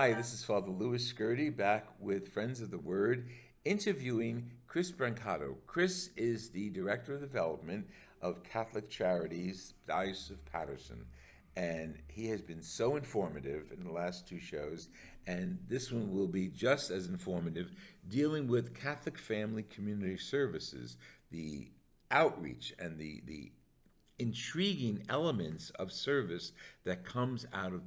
Hi, this is Father Louis Skirty back with Friends of the Word, interviewing Chris Brancato. Chris is the Director of Development of Catholic Charities, Diocese of Paterson, and he has been so informative in the last two shows, and this one will be just as informative, dealing with Catholic Family Community Services, the outreach and the intriguing elements of service that comes out of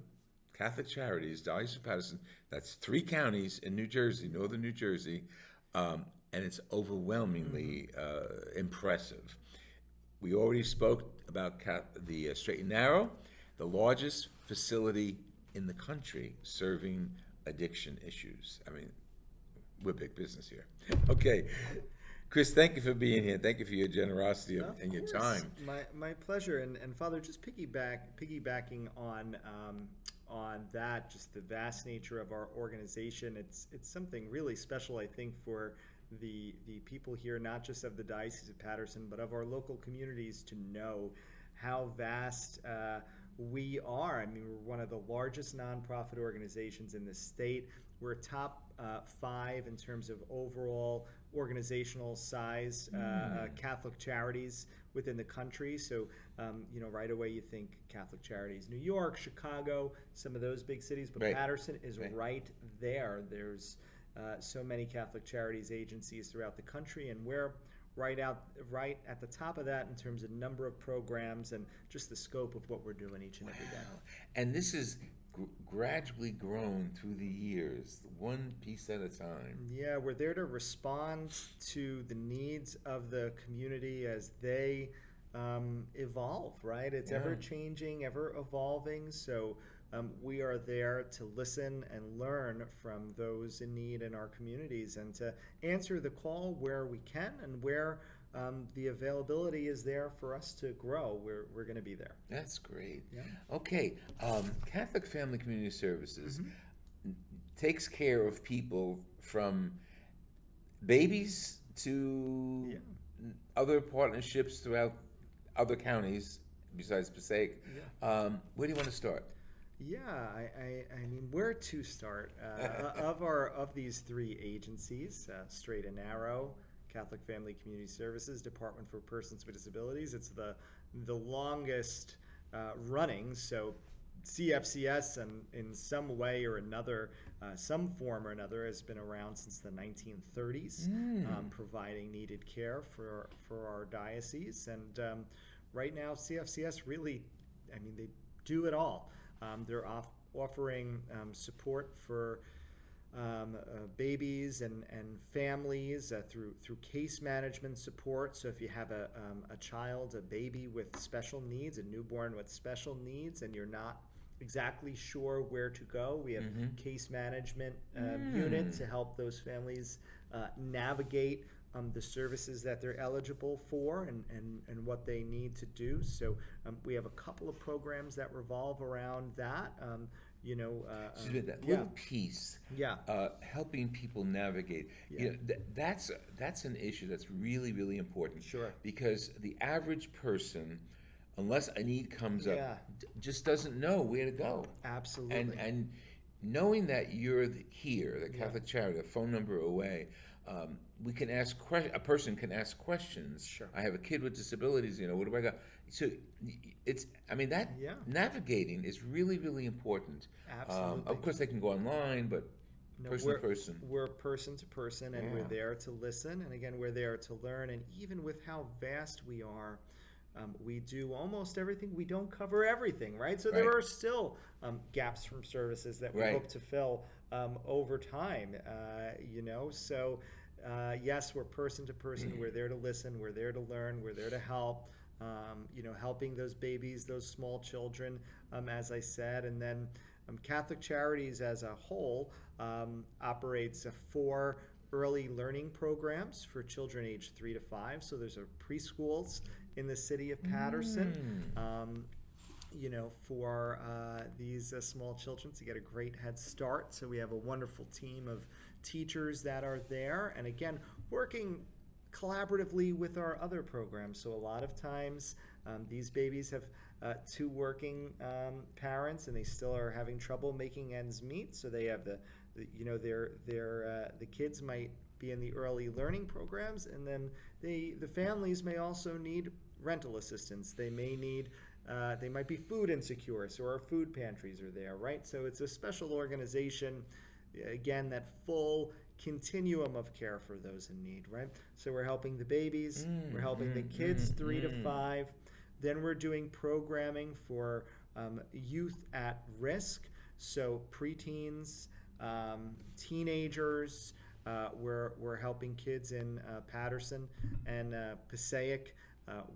Catholic Charities, Diocese of Paterson. That's 3 counties in New Jersey, northern New Jersey, and it's overwhelmingly impressive. We already spoke about the Straight and Narrow, the largest facility in the country serving addiction issues. I mean, we're big business here. Okay. Chris, thank you for being here. Thank you for your generosity and your time. My pleasure. And Father, just piggybacking on that, just the vast nature of our organization, it's something really special, I think, for the people here, not just of the Diocese of Paterson, but of our local communities, to know how vast we are. I mean, we're one of the largest nonprofit organizations in the state. We're top 5 in terms of overall organizational size, Catholic Charities within the country. So, right away you think Catholic Charities, New York, Chicago, some of those big cities, but right. Paterson is right there. There's so many Catholic Charities agencies throughout the country, and we're right at the top of that in terms of number of programs and just the scope of what we're doing each and every day. And this is gradually grown through the years, one piece at a time. Yeah, we're there to respond to the needs of the community as they evolve, right? It's ever changing, ever evolving. So we are there to listen and learn from those in need in our communities and to answer the call where we can and where the availability is there for us to grow. We're going to be there. That's great. Yeah. Okay, Catholic Family Community Services takes care of people from babies to other partnerships throughout other counties besides Passaic. Where do you want to start? Yeah, I mean, where to start? Of these 3 agencies, Straight and Narrow, Catholic Family Community Services, Department for Persons with Disabilities. It's the longest running. So CFCS, in some way or another, some form or another, has been around since the 1930s, providing needed care for our diocese. And right now, CFCS really, I mean, they do it all. They're offering support for babies and families through case management support. So if you have a child, a baby with special needs, a newborn with special needs, and you're not exactly sure where to go, we have case management unit to help those families navigate the services that they're eligible for and what they need to do. So we have a couple of programs that revolve around that. That little piece, helping people navigate. That's an issue that's really, really important. Sure. Because the average person, unless a need comes up, just doesn't know where to go. Absolutely. And knowing that you're here, the Catholic Charity, a phone number away, we can ask a person can ask questions. Sure. I have a kid with disabilities. What do I got? So navigating is really, really important. Absolutely. Of course, they can go online, but person to person. We're person to person, and we're there to listen. And again, we're there to learn. And even with how vast we are, we do almost everything. We don't cover everything, right? So there are still gaps from services that we hope to fill over time. So yes, we're person to person. We're there to listen. We're there to learn. We're there to help. Helping those babies, those small children, as I said. And then Catholic Charities as a whole operates 4 early learning programs for children aged 3 to 5. So there's preschools in the city of Paterson, for these small children to get a great head start. So we have a wonderful team of teachers that are there. And again, working collaboratively with our other programs. So a lot of times These babies have two working parents, and they still are having trouble making ends meet. So they have the kids might be in the early learning programs, and then the families may also need rental assistance. They may need they might be food insecure, so our food pantries are there, right? So it's a special organization, again, that full continuum of care for those in need, right? So we're helping the babies, we're helping the kids 3 to 5. Then we're doing programming for youth at risk, so preteens, teenagers. We're helping kids in Patterson and Passaic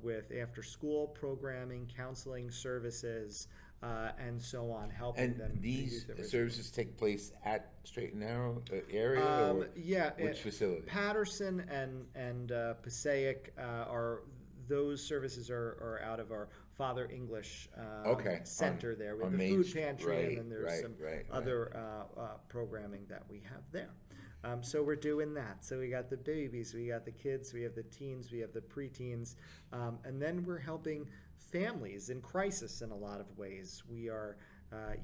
with after-school programming, counseling services, and so on, helping them. And these services take place at Straight and Narrow area, or which facility? Patterson and Passaic those services are out of our Father English center there with the food pantry, and then there's some other programming that we have there. So we're doing that. So we got the babies, we got the kids, we have the teens, we have the preteens, and then we're helping families in crisis in a lot of ways. We are,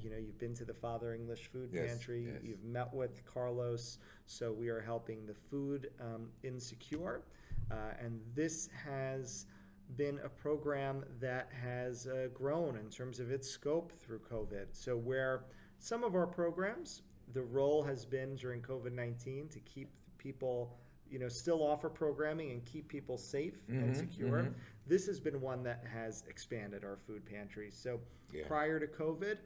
you've been to the Father English Food Pantry, you've met with Carlos, so we are helping the food insecure, and this has been a program that has grown in terms of its scope through COVID. So where some of our programs, the role has been during COVID-19 to keep people, still offer programming and keep people safe and secure. This has been one that has expanded our food pantries. So prior to COVID,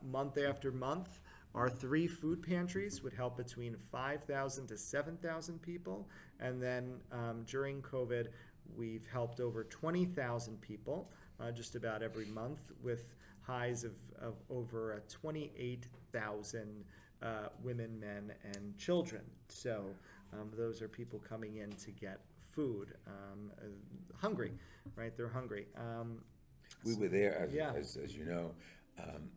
month after month, our 3 food pantries would help between 5,000 to 7,000 people. And then during COVID, we've helped over 20,000 people just about every month, with highs of over 28,000 women, men, and children. So those are people coming in to get food, hungry, right? They're hungry. We were there, as you know,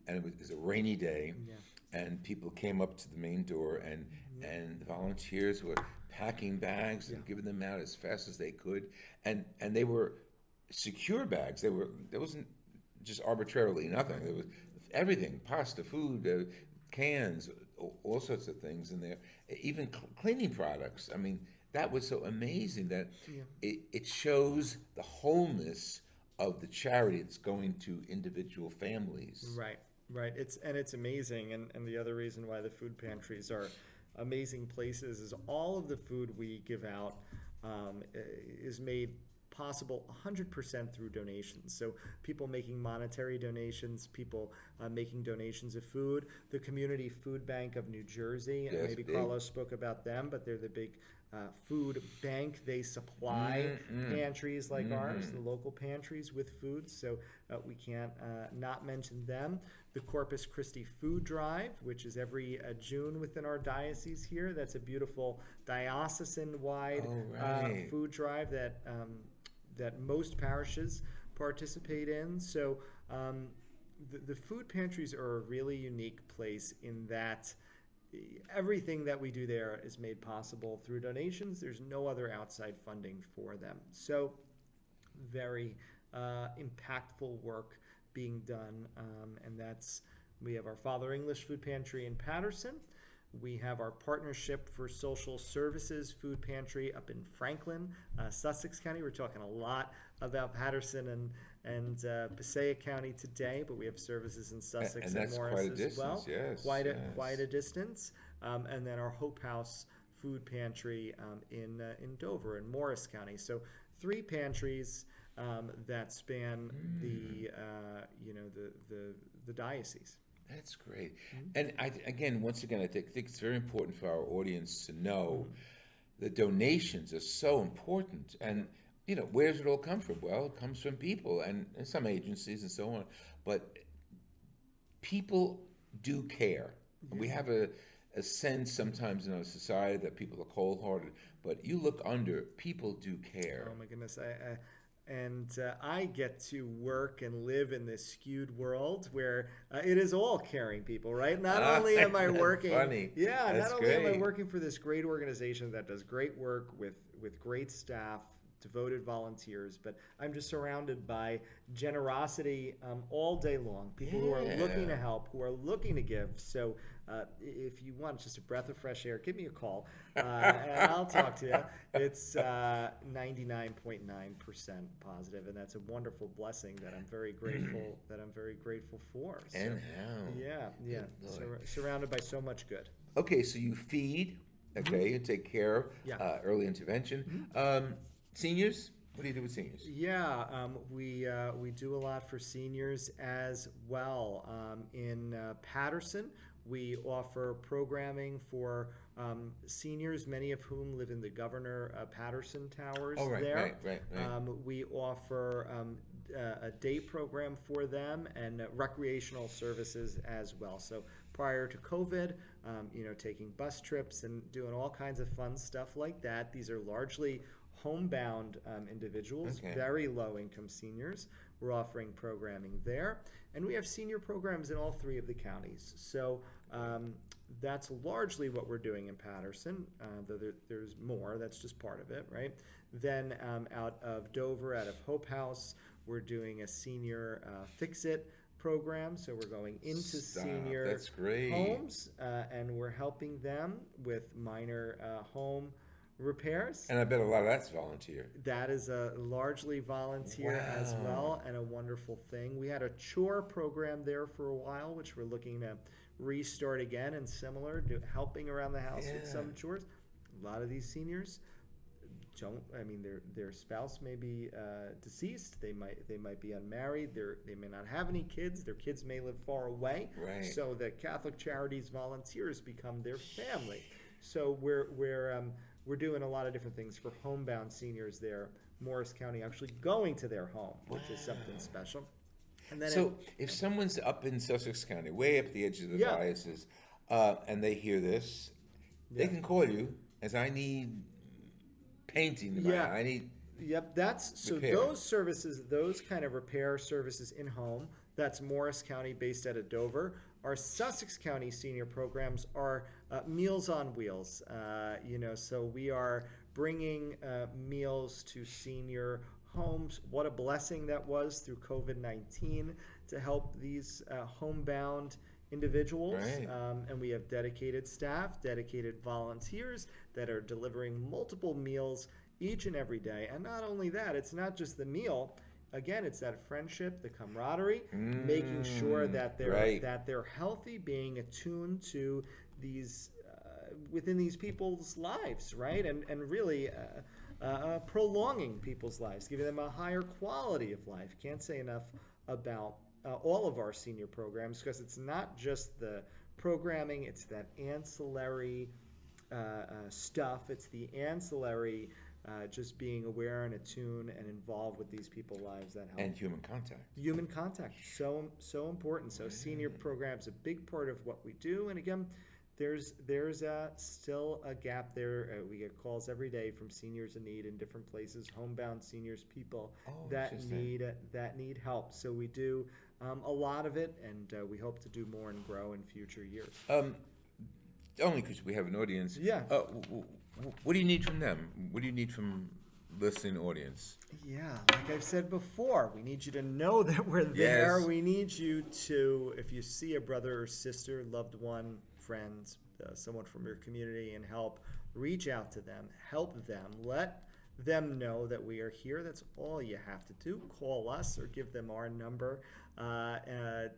and it was a rainy day, and people came up to the main door, and the volunteers were packing bags and giving them out as fast as they could, and they were secure bags. There wasn't just arbitrarily nothing. There was everything: pasta, food, cans, all sorts of things in there, even cleaning products. I mean, that was so amazing that it shows the wholeness of the charity that's going to individual families. Right. It's amazing, and the other reason why the food pantries are amazing places is all of the food we give out is made possible 100% through donations. So people making monetary donations, people making donations of food. The Community Food Bank of New Jersey, and maybe Carlos spoke about them, but they're the big food bank. They supply pantries like ours, the local pantries, with food, so we can't not mention them. The Corpus Christi Food Drive, which is every June within our diocese here. That's a beautiful diocesan-wide food drive that most parishes participate in. So the food pantries are a really unique place in that everything that we do there is made possible through donations. There's no other outside funding for them. So very impactful work being done, and we have our Father English Food Pantry in Patterson. We have our Partnership for Social Services Food Pantry up in Franklin, Sussex County. We're talking a lot about Patterson and Passaic County today, but we have services in Sussex and Morris as well. Quite a distance. And then our Hope House Food Pantry in Dover in Morris County. So 3 pantries that span the diocese. That's great. And once again, I think it's very important for our audience to know the donations are so important. And, where does it all come from? Well, it comes from people and some agencies and so on. But people do care. We have a sense sometimes in our society that people are cold-hearted. But you look under, people do care. Oh, my goodness. I get to work and live in this skewed world where it is all caring people, right? Not only am I working, not only am I working for this great organization that does great work with great staff, devoted volunteers, but I'm just surrounded by generosity all day long. People who are looking to help, who are looking to give. So if you want just a breath of fresh air, give me a call, and I'll talk to you. It's 99.9% positive, and that's a wonderful blessing that I'm very grateful for. So, And how? yeah, surrounded by so much good. Okay, so you feed, okay, you take care of Yeah. early intervention. Seniors? What do you do with seniors? Yeah, we do a lot for seniors as well. In Patterson, we offer programming for seniors, many of whom live in the Governor Patterson Towers Oh, right, there. right. We offer a day program for them and recreational services as well. So prior to COVID, taking bus trips and doing all kinds of fun stuff like that. These are largely homebound individuals, Okay. very low-income seniors. We're offering programming there. And we have senior programs in all 3 of the counties. So that's largely what we're doing in Patterson, though there's more. That's just part of it, right? Then out of Dover, out of Hope House, we're doing a senior Fix-It program. So we're going into senior That's great. homes, and we're helping them with minor home repairs. And I bet a lot of that's volunteer. That is a largely volunteer as Wow. well, and a wonderful thing. We had a chore program there for a while, which we're looking to restart again, and similar, helping around the house with some chores. A lot of these seniors their spouse may be deceased. They might be unmarried. They may not have any kids. Their kids may live far away. Right. So the Catholic Charities volunteers become their family. So we're doing a lot of different things for homebound seniors there. Morris County actually going to their home, which is something special. And then So if someone's up in Sussex County, way up the edge of the Yeah. diocese, and they hear this, they can call you as I need painting. Yeah. I need. Yep, that's so Repair. those services, those kind of repair services in home, that's Morris County based out of Dover. Our Sussex County senior programs are Meals on Wheels. So we are bringing meals to senior homes. What a blessing that was through COVID-19 to help these homebound individuals. Right. And we have dedicated staff, dedicated volunteers that are delivering multiple meals each and every day. And not only that, it's not just the meal. Again, it's that friendship, the camaraderie, making sure that they're healthy, being attuned to these within these people's lives, right? And really prolonging people's lives, giving them a higher quality of life. Can't say enough about all of our senior programs, because it's not just the programming, it's that ancillary stuff. It's the ancillary just being aware and attuned and involved with these people's lives that help. And human contact. Human contact, so important. So senior programs a big part of what we do. And again, there's still a gap there. We get calls every day from seniors in need in different places, homebound seniors, people that need help. So we do a lot of it, and we hope to do more and grow in future years. Only because we have an audience. Yeah. What do you need from them? What do you need from listening audience? Yeah, like I've said before, we need you to know that we're there. Yes. We need you to, if you see a brother or sister, loved one, friend, someone from your community and help, reach out to them, help them, let them know that we are here. That's all you have to do. Call us or give them our number, to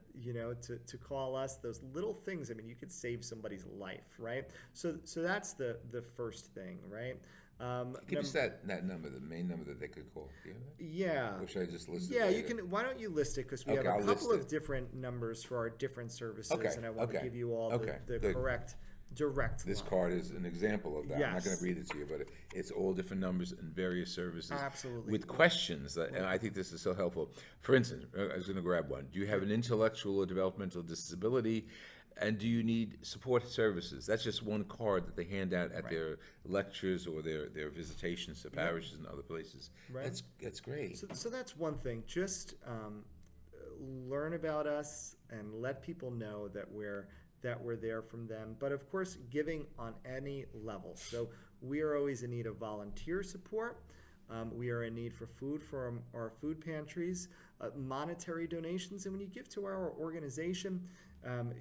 call us. Those little things, I mean, you could save somebody's life, right? So that's the first thing, right? Give us that number, the main number that they could call. Do you have that? Yeah. Or should I just list it? Yeah, later? you can. Why don't you list it? Because we Okay, have I'll a list couple of it. different numbers for our different services, Okay, and I want to okay, give you all okay, the good. correct direct This line. card is an example of that. I'm not going Yes. to read it to you, but it's all different numbers and various services. Absolutely. With questions, and I think this is so helpful. For instance, I was going to grab one. Do you have an intellectual or developmental disability? And do you need support services? That's just one card that they hand out at their lectures or their visitations to parishes and other places. Right. That's great. So that's one thing. Just learn about us and let people know that we're there from them. But of course, giving on any level. So we are always in need of volunteer support. We are in need for food from our food pantries, monetary donations, and when you give to our organization,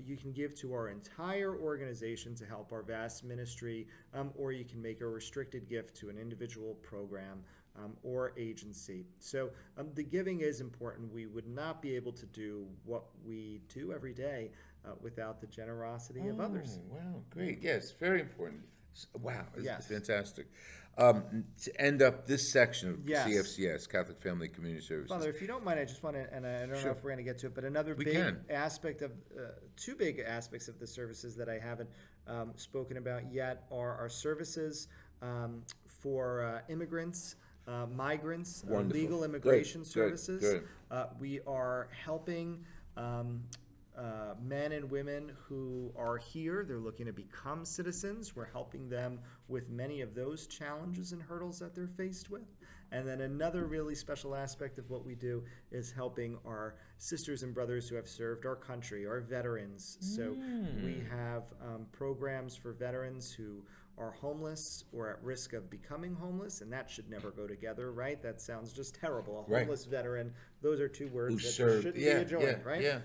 you can give to our entire organization to help our vast ministry, or you can make a restricted gift to an individual program or agency. So the giving is important. We would not be able to do what we do every day without the generosity of others. Wow, great. Yes, very important. Wow, it's Yes. fantastic. To end up this section of Yes. CFCS, Catholic Family Community Services. Father, if you don't mind, I just want to, and I don't Sure. know if we're going to get to it, but another We big can. aspect of, two big aspects of the services that I haven't spoken about yet are our services for immigrants, migrants, Wonderful. legal Good, immigration good, services. good. We are helping men and women who are here. They're looking to become citizens. We're helping them with many of those challenges and hurdles that they're faced with. And then another really special aspect of what we do is helping our sisters and brothers who have served our country, our veterans. So we have programs for veterans who are homeless or at risk of becoming homeless, and that should never go together, right? That sounds just terrible. A Right. homeless veteran, those are two words Who that served, shouldn't yeah, be adjoined, yeah, right? yeah.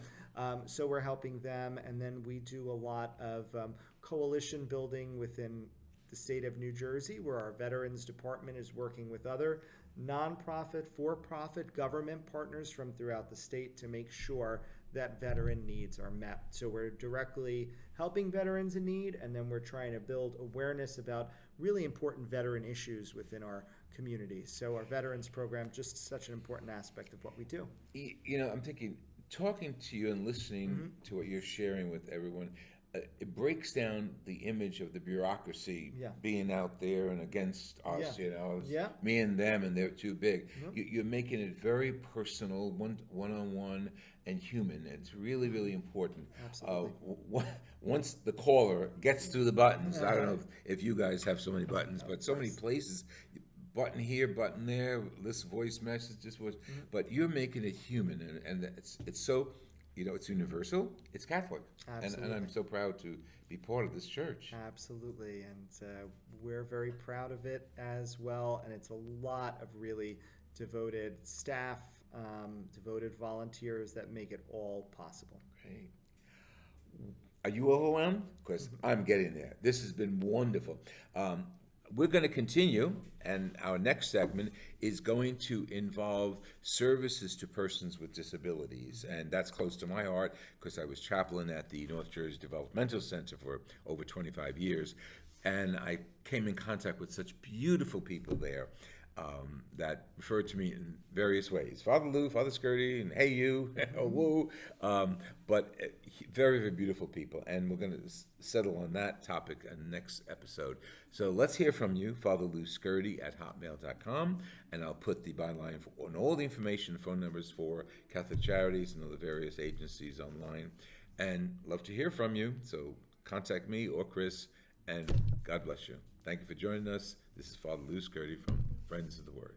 So we're helping them, and then we do a lot of coalition building within the state of New Jersey, where our Veterans Department is working with other nonprofit, for-profit government partners from throughout the state to make sure that veteran needs are met. So we're directly helping veterans in need, and then we're trying to build awareness about really important veteran issues within our communities. So our veterans program, just such an important aspect of what we do. You know, I'm thinking, talking to you and listening to what you're sharing with everyone, it breaks down the image of the bureaucracy Yeah. being out there and against us, Yeah. you know, it's Yeah. me and them, and they're too big. You're making it very personal, one-on-one, and human. It's really, really important. Absolutely. Once the caller gets through the buttons, I don't know if you guys have so many buttons, but so many places, button here, button there, this voice message, this voice, but you're making it human, and it's so, you know, it's universal, it's Catholic, and Absolutely. I'm so proud to be part of this church. Absolutely, and we're very proud of it as well, and it's a lot of really devoted staff, devoted volunteers that make it all possible. Great. Are you overwhelmed? Because I'm getting there. This has been wonderful. We're going to continue, and our next segment is going to involve services to persons with disabilities, and that's close to my heart because I was chaplain at the North Jersey Developmental Center for over 25 years, and I came in contact with such beautiful people there that referred to me in various ways. Father Lou, Father Skirty, and hey you, oh woo. But very, very beautiful people. And we're going to settle on that topic in the next episode. So let's hear from you, Father Lou Skirty at hotmail.com. And I'll put the byline on all the information, phone numbers for Catholic Charities and other various agencies online. And love to hear from you. So contact me or Chris, and God bless you. Thank you for joining us. This is Father Lou Skirty from Friends of the Word.